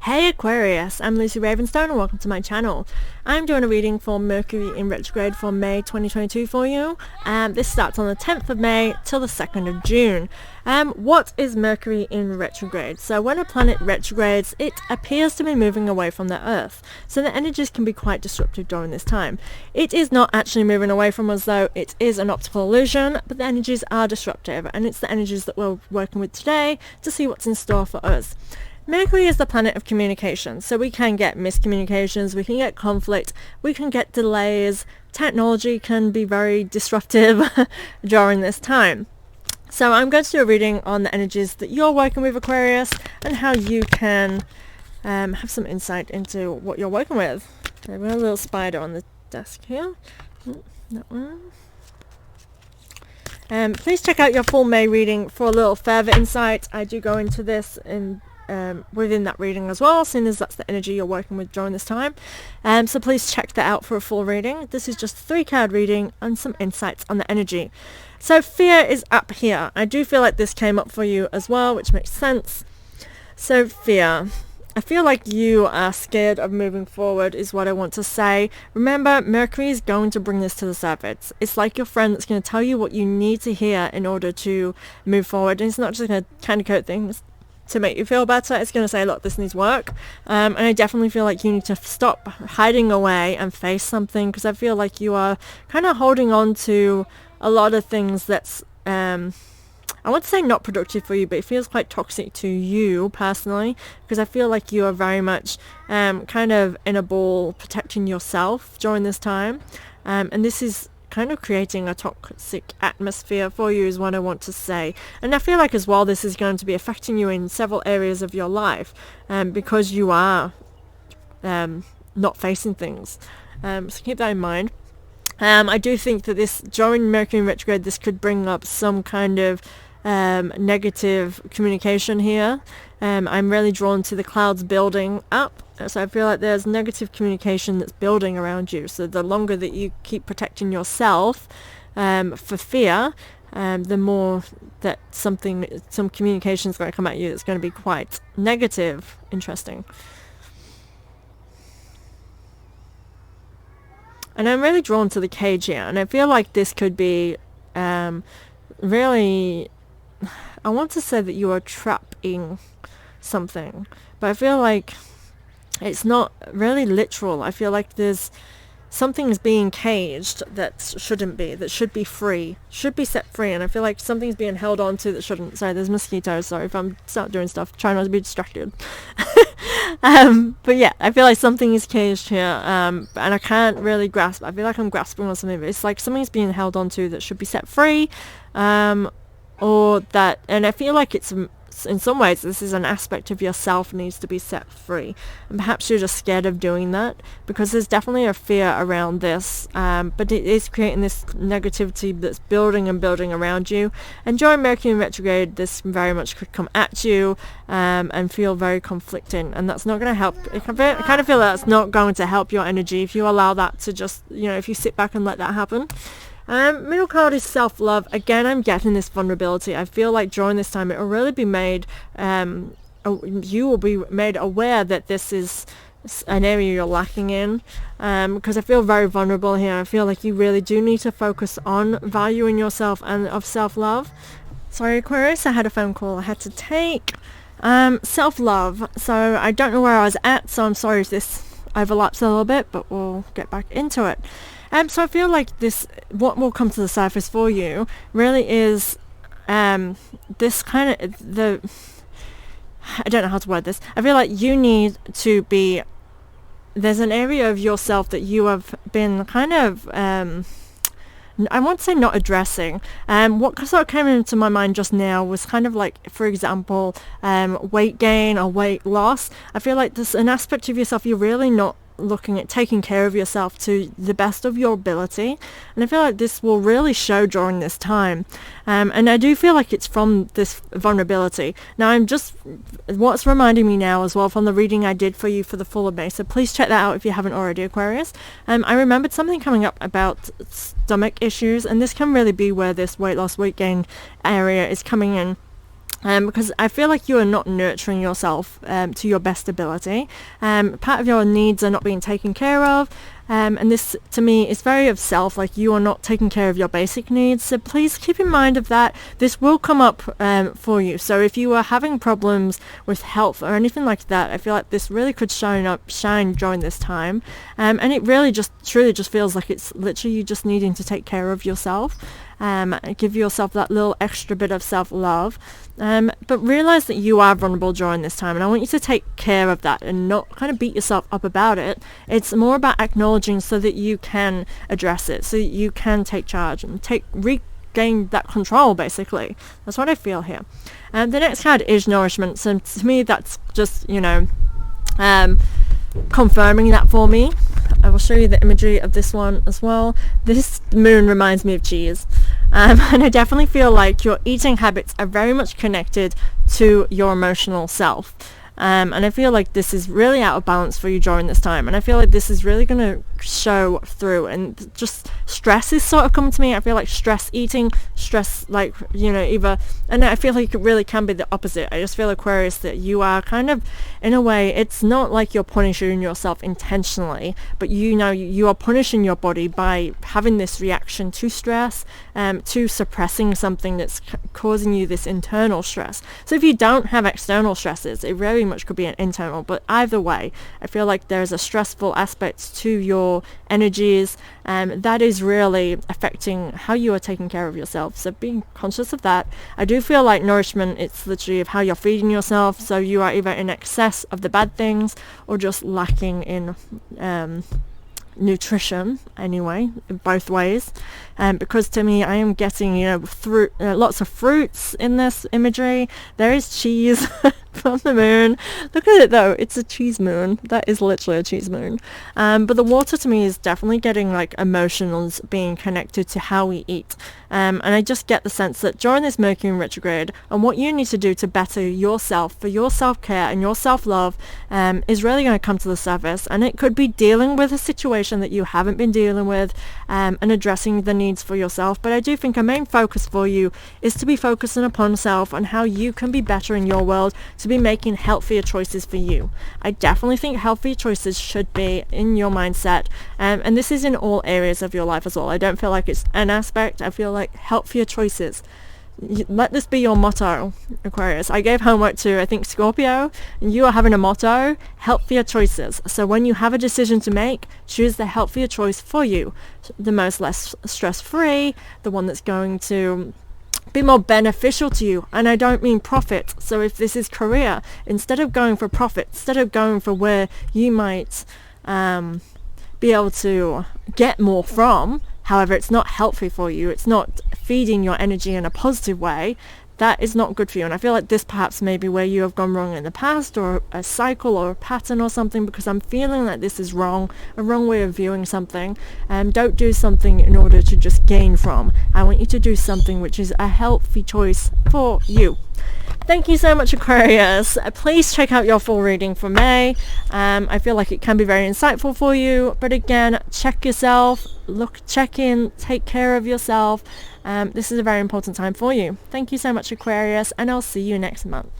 Hey Aquarius, I'm Lucy Ravenstone and welcome to my channel. I'm doing a reading for Mercury in retrograde for May 2022 for you. This starts on the 10th of May till the 2nd of June. What is Mercury in retrograde? So when a planet retrogrades, it appears to be moving away from the Earth. So the energies can be quite disruptive during this time. It is not actually moving away from us though, it is an optical illusion, but the energies are disruptive and it's the energies that we're working with today to see what's in store for us. Mercury is the planet of communication, so we can get miscommunications, we can get conflict, we can get delays, technology can be very disruptive during this time. So I'm going to do a reading on the energies that you're working with, Aquarius, and how you can have some insight into what you're working with. I've got a little spider on the desk here. That one. Please check out your full May reading for a little further insight. I do go into this in within that reading as well, seeing as that's the energy you're working with during this time. So please check that out for a full reading. This is just a 3-card reading and some insights on the energy. So fear is up here. I do feel like this came up for you as well, which makes sense. So fear. I feel like you are scared of moving forward is what I want to say. Remember, Mercury is going to bring this to the surface. It's like your friend that's going to tell you what you need to hear in order to move forward. And it's not just going to candy coat things to make you feel better. It's going to say, look, this needs work. And I definitely feel like you need to stop hiding away and face something, because I feel like you are kind of holding on to a lot of things that's I want to say not productive for you, but it feels quite toxic to you personally, because I feel like you are very much kind of in a ball protecting yourself during this time, and this is kind of creating a toxic atmosphere for you is what I want to say. And I feel like as well this is going to be affecting you in several areas of your life, because you are not facing things, so keep that in mind. I do think that this, during Mercury in retrograde, this could bring up some kind of negative communication here. I'm really drawn to the clouds building up, so I feel like there's negative communication that's building around you. So the longer that you keep protecting yourself for fear, the more that some communication is going to come at you that's going to be quite negative. Interesting. And I'm really drawn to the cage here, and I feel like this could be really, I want to say that you are trapping something, but I feel like it's not really literal. I feel like there's something's being caged that shouldn't be, that should be free, should be set free, and I feel like something's being held on to that shouldn't. Sorry, there's mosquitoes. Sorry if I'm start doing stuff, try not to be distracted. But yeah, I feel like something is caged here, and I can't really grasp. I feel like I'm grasping on something, but it's like something's being held on to that should be set free, or that, and I feel like it's, in some ways, this is an aspect of yourself needs to be set free, and perhaps you're just scared of doing that, because there's definitely a fear around this, but it is creating this negativity that's building and building around you. And during Mercury in retrograde, this very much could come at you and feel very conflicting, and that's not going to help. I kind of feel that's not going to help your energy if you allow that to just, if you sit back and let that happen. Middle card is self-love. Again, I'm getting this vulnerability. I feel like during this time it will really be made, you will be made aware that this is an area you're lacking in, because I feel very vulnerable here. I feel like you really do need to focus on valuing yourself and of self-love. Sorry, Aquarius, I had a phone call I had to take. Self-love. So I don't know where I was at, so I'm sorry if this overlaps a little bit, but we'll get back into it. So I feel like this, what will come to the surface for you really is this kind of, I don't know how to word this. I feel like you need to be, there's an area of yourself that you have been kind of, I won't say not addressing. What sort of came into my mind just now was kind of like, for example, weight gain or weight loss. I feel like there's an aspect of yourself you're really not looking at taking care of yourself to the best of your ability, and I feel like this will really show during this time, and I do feel like it's from this vulnerability. Now what's reminding me now as well from the reading I did for you for the full of May, so please check that out if you haven't already, Aquarius. I remembered something coming up about stomach issues, and this can really be where this weight loss, weight gain area is coming in. because I feel like you are not nurturing yourself to your best ability. Part of your needs are not being taken care of, and this to me is very of self, like you are not taking care of your basic needs. So please keep in mind of that. This will come up for you. So if you are having problems with health or anything like that, I feel like this really could shine during this time, and it really just truly just feels like it's literally you just needing to take care of yourself. Give yourself that little extra bit of self-love, but realize that you are vulnerable during this time, and I want you to take care of that and not kind of beat yourself up about it. It's more about acknowledging so that you can address it, so that you can take charge and regain that control, basically. That's what I feel here. And the next card is nourishment, so to me that's just, confirming that for me. I will show you the imagery of this one as well. This moon reminds me of cheese, and I definitely feel like your eating habits are very much connected to your emotional self, and I feel like this is really out of balance for you during this time, and I feel like this is really going to show through, and just stress is sort of coming to me. I feel like stress eating, stress like, either, and I feel like it really can be the opposite. I just feel, Aquarius, that you are kind of, in a way, it's not like you're punishing yourself intentionally, but you are punishing your body by having this reaction to stress, to suppressing something that's causing you this internal stress. So if you don't have external stresses, it very much could be an internal, but either way, I feel like there's a stressful aspect to your energies, that is really affecting how you are taking care of yourself. So being conscious of that. I do feel like nourishment, it's literally of how you're feeding yourself, so you are either in excess of the bad things or just lacking in nutrition anyway, in both ways, because to me I am getting lots of fruits in this imagery. There is cheese from the moon. Look at it though, it's a cheese moon. That is literally a cheese moon. But the water to me is definitely getting like emotions being connected to how we eat, and I just get the sense that during this Mercury retrograde, and what you need to do to better yourself for your self-care and your self-love is really going to come to the surface, and it could be dealing with a situation that you haven't been dealing with, and addressing the needs for yourself. But I do think a main focus for you is to be focusing upon self and how you can be better in your world, to be making healthier choices for you. I definitely think healthier choices should be in your mindset, and this is in all areas of your life as well. I don't feel like it's an aspect. I feel like healthier choices. Let this be your motto, Aquarius. I gave homework to, I think, Scorpio, and you are having a motto, healthier choices. So when you have a decision to make, choose the healthier choice for you, the most less stress-free, the one that's going to be more beneficial to you. And I don't mean profit. So if this is career, instead of going for profit, instead of going for where you might be able to get more from, however, it's not healthy for you, it's not feeding your energy in a positive way, that is not good for you. And I feel like this perhaps may be where you have gone wrong in the past, or a cycle or a pattern or something, because I'm feeling like this is wrong, a wrong way of viewing something. Don't do something in order to just gain from. I want you to do something which is a healthy choice for you. Thank you so much, Aquarius. Please check out your full reading for May. I feel like it can be very insightful for you, but again, check yourself, check in, take care of yourself. This is a very important time for you. Thank you so much, Aquarius, and I'll see you next month.